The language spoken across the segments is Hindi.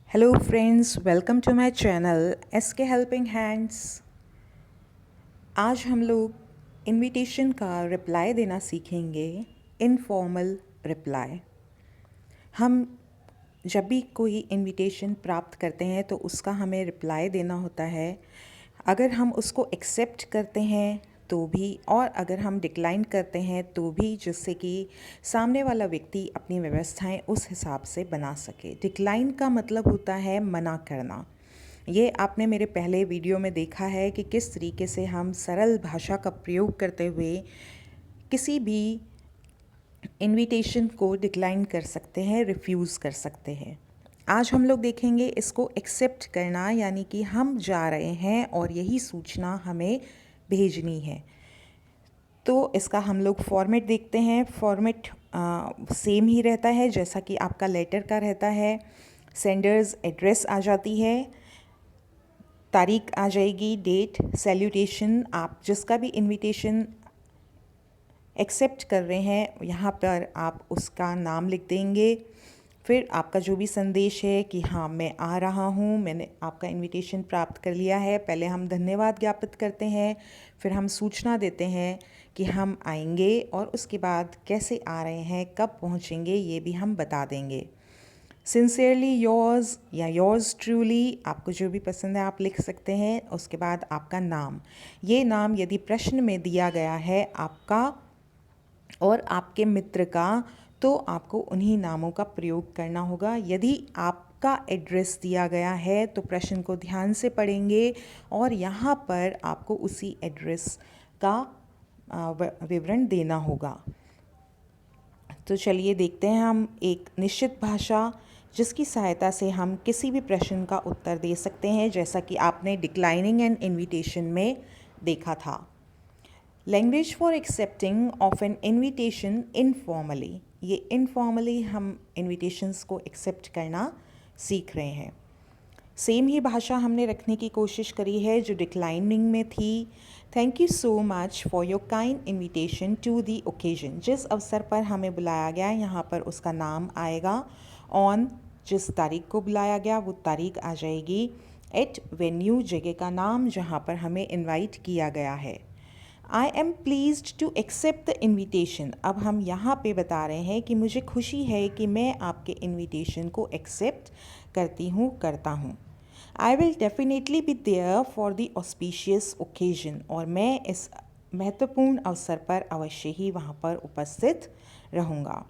Hello friends, welcome to my channel S K helping hands. आज हम लोग इनविटेशन का रिप्लाई देना सीखेंगे। Informal reply. हम जब भी कोई इनविटेशन प्राप्त करते हैं तो उसका हमें रिप्लाई देना होता है। अगर हम उसको एक्सेप्ट करते हैं तो भी, और अगर हम डिक्लाइन करते हैं तो भी, जिससे कि सामने वाला व्यक्ति अपनी व्यवस्थाएं उस हिसाब से बना सके। डिक्लाइन का मतलब होता है मना करना। ये आपने मेरे पहले वीडियो में देखा है कि किस तरीके से हम सरल भाषा का प्रयोग करते हुए किसी भी इनविटेशन को डिक्लाइन कर सकते हैं, रिफ्यूज़ कर सकते हैं। आज हम लोग देखेंगे इसको एक्सेप्ट करना, यानी कि हम जा रहे हैं और यही सूचना हमें भेजनी है। तो इसका हम लोग फॉर्मेट देखते हैं। फॉर्मेट सेम ही रहता है जैसा कि आपका लेटर का रहता है। सेंडर्स एड्रेस आ जाती है, तारीख आ जाएगी, डेट, सैल्यूटेशन। आप जिसका भी इनविटेशन एक्सेप्ट कर रहे हैं यहाँ पर आप उसका नाम लिख देंगे। फिर आपका जो भी संदेश है कि हाँ मैं आ रहा हूँ, मैंने आपका इनविटेशन प्राप्त कर लिया है। पहले हम धन्यवाद ज्ञापित करते हैं, फिर हम सूचना देते हैं कि हम आएंगे, और उसके बाद कैसे आ रहे हैं, कब पहुँचेंगे, ये भी हम बता देंगे। सिंसियरली योर्स या योर्स ट्रूली, आपको जो भी पसंद है आप लिख सकते हैं। उसके बाद आपका नाम, ये नाम यदि प्रश्न में दिया गया है आपका और आपके मित्र का, तो आपको उन्हीं नामों का प्रयोग करना होगा। यदि आपका एड्रेस दिया गया है तो प्रश्न को ध्यान से पढ़ेंगे और यहाँ पर आपको उसी एड्रेस का विवरण देना होगा। तो चलिए देखते हैं हम एक निश्चित भाषा जिसकी सहायता से हम किसी भी प्रश्न का उत्तर दे सकते हैं, जैसा कि आपने डिक्लाइनिंग एन इनविटेशन में देखा था। Language for accepting of N invitation informally. ये इनफॉर्मली हम इनविटेशंस को एक्सेप्ट करना सीख रहे हैं। सेम ही भाषा हमने रखने की कोशिश करी है जो डिक्लाइनिंग में थी। Thank you so much for your kind invitation to the occasion. जिस अवसर पर हमें बुलाया गया यहाँ पर उसका नाम आएगा। ऑन, जिस तारीख को बुलाया गया वो तारीख आ जाएगी। एट, वेन्यू, जगह का नाम जहाँ पर हमें इनवाइट किया गया है। I am pleased to accept the invitation. अब हम यहाँ पे बता रहे हैं कि मुझे खुशी है कि मैं आपके इन्विटेशन को एक्सेप्ट करता हूँ। I will definitely be there for the auspicious occasion. और मैं इस महत्वपूर्ण अवसर पर अवश्य ही वहाँ पर उपस्थित रहूँगा।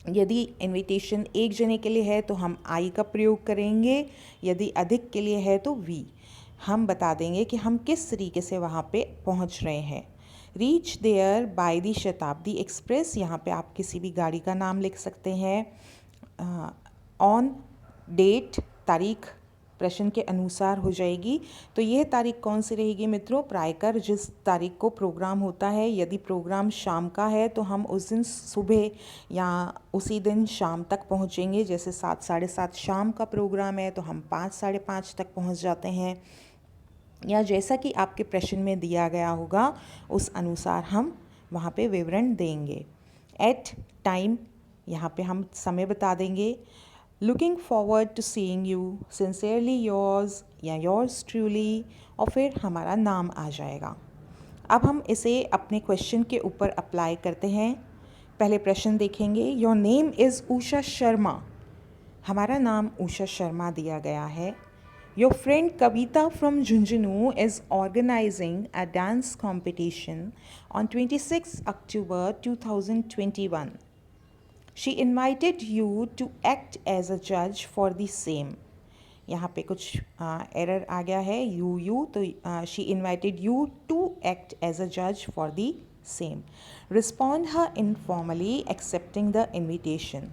यदि इनविटेशन एक जने के लिए है तो हम आई का प्रयोग करेंगे, यदि अधिक के लिए है तो वी। हम बता देंगे कि हम किस तरीके से वहाँ पे पहुँच रहे हैं। Reach there bye the Shatabdi express, यहाँ पे आप किसी भी गाड़ी का नाम लिख सकते हैं। ऑन, डेट, तारीख प्रश्न के अनुसार हो जाएगी। तो यह तारीख कौन सी रहेगी मित्रों? प्रायकर जिस तारीख को प्रोग्राम होता है। यदि प्रोग्राम शाम का है तो हम उस दिन सुबह या उसी दिन शाम तक पहुंचेंगे। जैसे 7, साढ़े 7 शाम का प्रोग्राम है तो हम 5, साढ़े 5 तक पहुंच जाते हैं, या जैसा कि आपके प्रश्न में दिया गया होगा उस अनुसार हम वहाँ पे विवरण देंगे। एट, टाइम, यहाँ पे हम समय बता देंगे। Looking forward to seeing you, sincerely yours या योर्स ट्रूली, और फिर हमारा नाम आ जाएगा। अब हम इसे अपने क्वेश्चन के ऊपर अप्लाई करते हैं। पहले प्रश्न देखेंगे। Your name is Usha Sharma. हमारा नाम उषा शर्मा दिया गया है। Your friend Kavita from Junjunu is organizing a dance competition on 26 October 2021. She invited you to act as a judge for the same. यहाँ पे कुछ एरर आ गया है, यू तो she invited you to act as a judge for the same. Respond her informally accepting the invitation.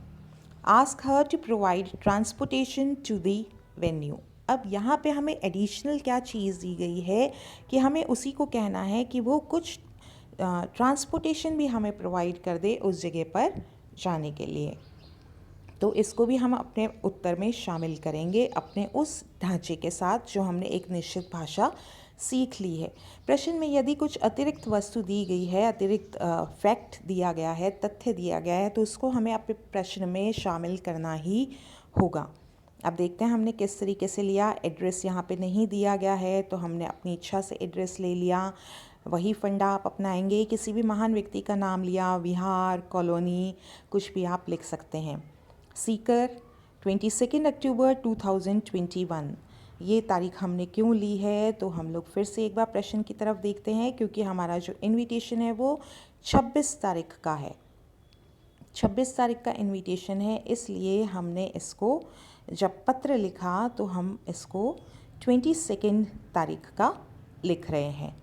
Ask her to provide transportation to the venue. अब यहाँ पे हमें एडिशनल क्या चीज़ दी गई है कि हमें उसी को कहना है कि वो कुछ ट्रांसपोर्टेशन भी हमें प्रोवाइड कर दे उस जगह पर जाने के लिए। तो इसको भी हम अपने उत्तर में शामिल करेंगे अपने उस ढांचे के साथ जो हमने एक निश्चित भाषा सीख ली है। प्रश्न में यदि कुछ अतिरिक्त वस्तु दी गई है, अतिरिक्त फैक्ट दिया गया है, तथ्य दिया गया है, तो उसको हमें अपने प्रश्न में शामिल करना ही होगा। अब देखते हैं हमने किस तरीके से लिया। एड्रेस यहाँ पे नहीं दिया गया है तो हमने अपनी इच्छा से एड्रेस ले लिया। वही फंडा आप अपनाएंगे। किसी भी महान व्यक्ति का नाम लिया, विहार, कॉलोनी, कुछ भी आप लिख सकते हैं। सीकर 22 अक्टूबर 2021, ये तारीख हमने क्यों ली है, तो हम लोग फिर से एक बार प्रश्न की तरफ देखते हैं, क्योंकि हमारा जो इनविटेशन है वो 26 तारीख का है। 26 तारीख का इनविटेशन है, इसलिए हमने इसको जब पत्र लिखा तो हम इसको 22 तारीख का लिख रहे हैं।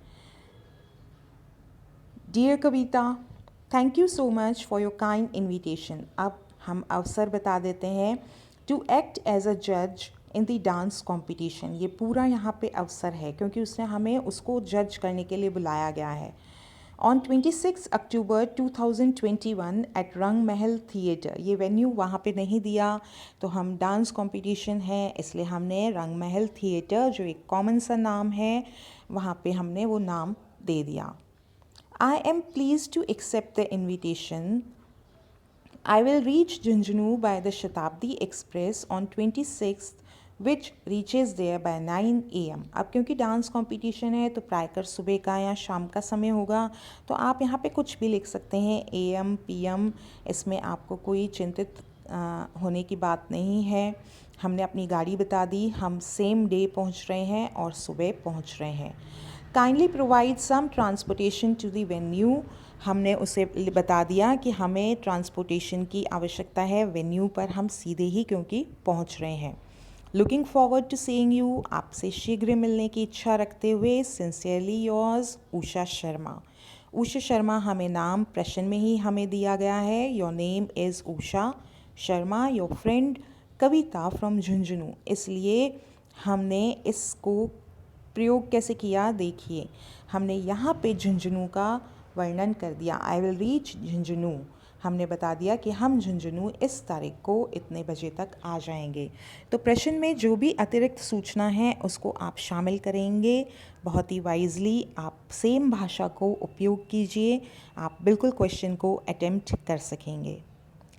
Dear Kavita, thank you so much for your kind invitation. अब हम अवसर बता देते हैं। टू एक्ट एज अ जज इन द डांस कॉम्पिटिशन, ये पूरा यहाँ पे अवसर है क्योंकि उसने हमें उसको जज करने के लिए बुलाया गया है। ऑन 26 अक्टूबर 2021 एट रंग महल थिएटर, ये वेन्यू वहाँ पे नहीं दिया तो हम डांस कंपटीशन है इसलिए हमने रंग महल थिएटर, जो एक कॉमन सा नाम है, वहाँ पे हमने वो नाम दे दिया। I am please to accept the invitation. I will reach Junjunu by the Shatabdi Express on 26th, which reaches there by 9 AM। अब क्योंकि डांस कंपटीशन है तो प्रायकर सुबह का या शाम का समय होगा, तो आप यहाँ पे कुछ भी लिख सकते हैं, AM, PM, इसमें आपको कोई चिंतित होने की बात नहीं है। हमने अपनी गाड़ी बता दी, हम सेम डे पहुँच रहे हैं और सुबह पहुँच रहे हैं। Kindly provide some transportation to the venue, हमने उसे बता दिया कि हमें ट्रांसपोर्टेशन की आवश्यकता है वेन्यू पर, हम सीधे ही क्योंकि पहुंच रहे हैं। Looking forward to seeing you, आपसे शीघ्र मिलने की इच्छा रखते हुए सिंसियरली योर्स उषा शर्मा। उषा शर्मा हमें नाम प्रश्न में ही हमें दिया गया है। Your name is Usha Sharma, your friend Kavita from Jhunjhunu, इसलिए हमने इसको प्रयोग कैसे किया देखिए। हमने यहाँ पे झुंझुनू का वर्णन कर दिया। आई विल रीच झुंझुनू, हमने बता दिया कि हम झुंझुनू इस तारीख को इतने बजे तक आ जाएंगे। तो प्रश्न में जो भी अतिरिक्त सूचना है उसको आप शामिल करेंगे। बहुत ही वाइजली आप सेम भाषा को उपयोग कीजिए, आप बिल्कुल क्वेश्चन को अटेम्प्ट कर सकेंगे।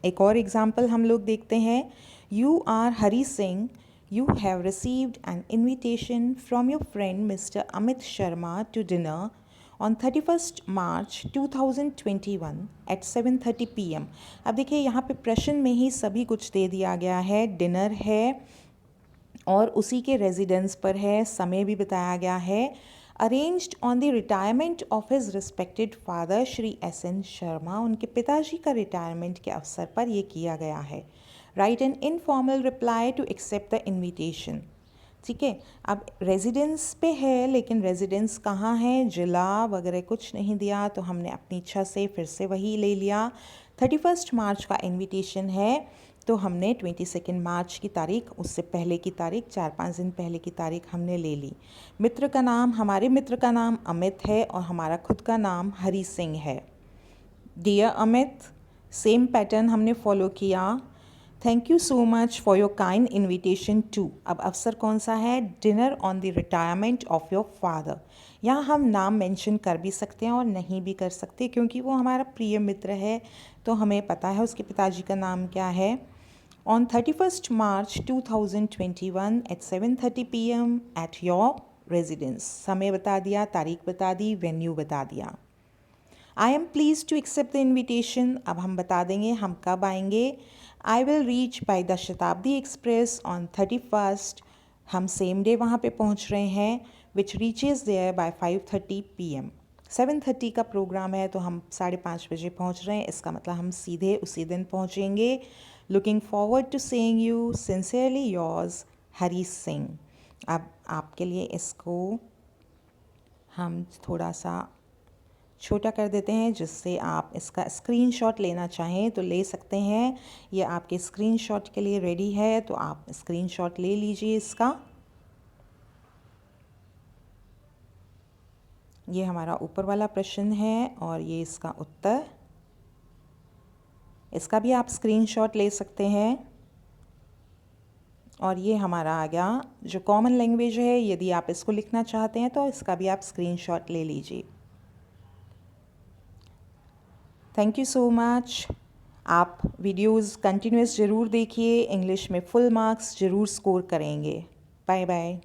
एक और एग्जाम्पल हम लोग देखते हैं। You are Hari Singh, you have received an invitation from your friend Mr. Amit Sharma to dinner on 31st March 2021 at 7:30 PM। अब देखिए यहाँ पे प्रश्न में ही सभी कुछ दे दिया गया है। डिनर है और उसी के रेजिडेंस पर है, समय भी बताया गया है। Arranged on the retirement of his respected father Shri S.N. Sharma, उनके पिताजी का रिटायरमेंट के अवसर पर यह किया गया है। Write an informal reply to accept the invitation. ठीक है, अब रेजिडेंस पे है लेकिन रेजिडेंस कहाँ है, जिला वगैरह कुछ नहीं दिया, तो हमने अपनी इच्छा से फिर से वही ले लिया। 31 मार्च का इन्विटेशन है तो हमने 22 मार्च की तारीख, उससे पहले की तारीख, 4-5 दिन पहले की तारीख हमने ले ली। मित्र का नाम, हमारे मित्र का नाम अमित है और हमारा खुद का नाम हरी सिंह है। डियर अमित, सेम पैटर्न हमने फॉलो किया। Thank you so much for your kind invitation to, अब अवसर कौन सा है, dinner on the retirement of your father. यहाँ हम नाम मेंशन कर भी सकते हैं और नहीं भी कर सकते क्योंकि वो हमारा प्रिय मित्र है, तो हमें पता है उसके पिताजी का नाम क्या है। On 31 March 2021 at 7:30 PM at your residence, समय बता दिया, तारीख बता दी, वेन्यू बता दिया। I am please to accept the invitation, अब हम बता देंगे हम कब आएंगे। I will reach by the Shatabdi Express on 31st, हम सेम डे वहाँ पे पहुँच रहे हैं, which reaches there by 5:30 PM। 7:30 का प्रोग्राम है तो हम 5:30 बजे पहुँच रहे हैं, इसका मतलब हम सीधे उसी दिन पहुँचेंगे। Looking forward to seeing you, sincerely yours Hari Singh. अब आपके लिए इसको हम थोड़ा सा छोटा कर देते हैं जिससे आप इसका स्क्रीनशॉट लेना चाहें तो ले सकते हैं। ये आपके स्क्रीनशॉट के लिए रेडी है तो आप स्क्रीनशॉट ले लीजिए इसका। ये हमारा ऊपर वाला प्रश्न है और ये इसका उत्तर, इसका भी आप स्क्रीनशॉट ले सकते हैं। और ये हमारा आ गया जो कॉमन लैंग्वेज है, यदि आप इसको लिखना चाहते हैं तो इसका भी आप स्क्रीनशॉट ले लीजिए। Thank you so much. आप वीडियोस कंटिन्यूस ज़रूर देखिए, इंग्लिश में फुल मार्क्स ज़रूर स्कोर करेंगे। Bye bye.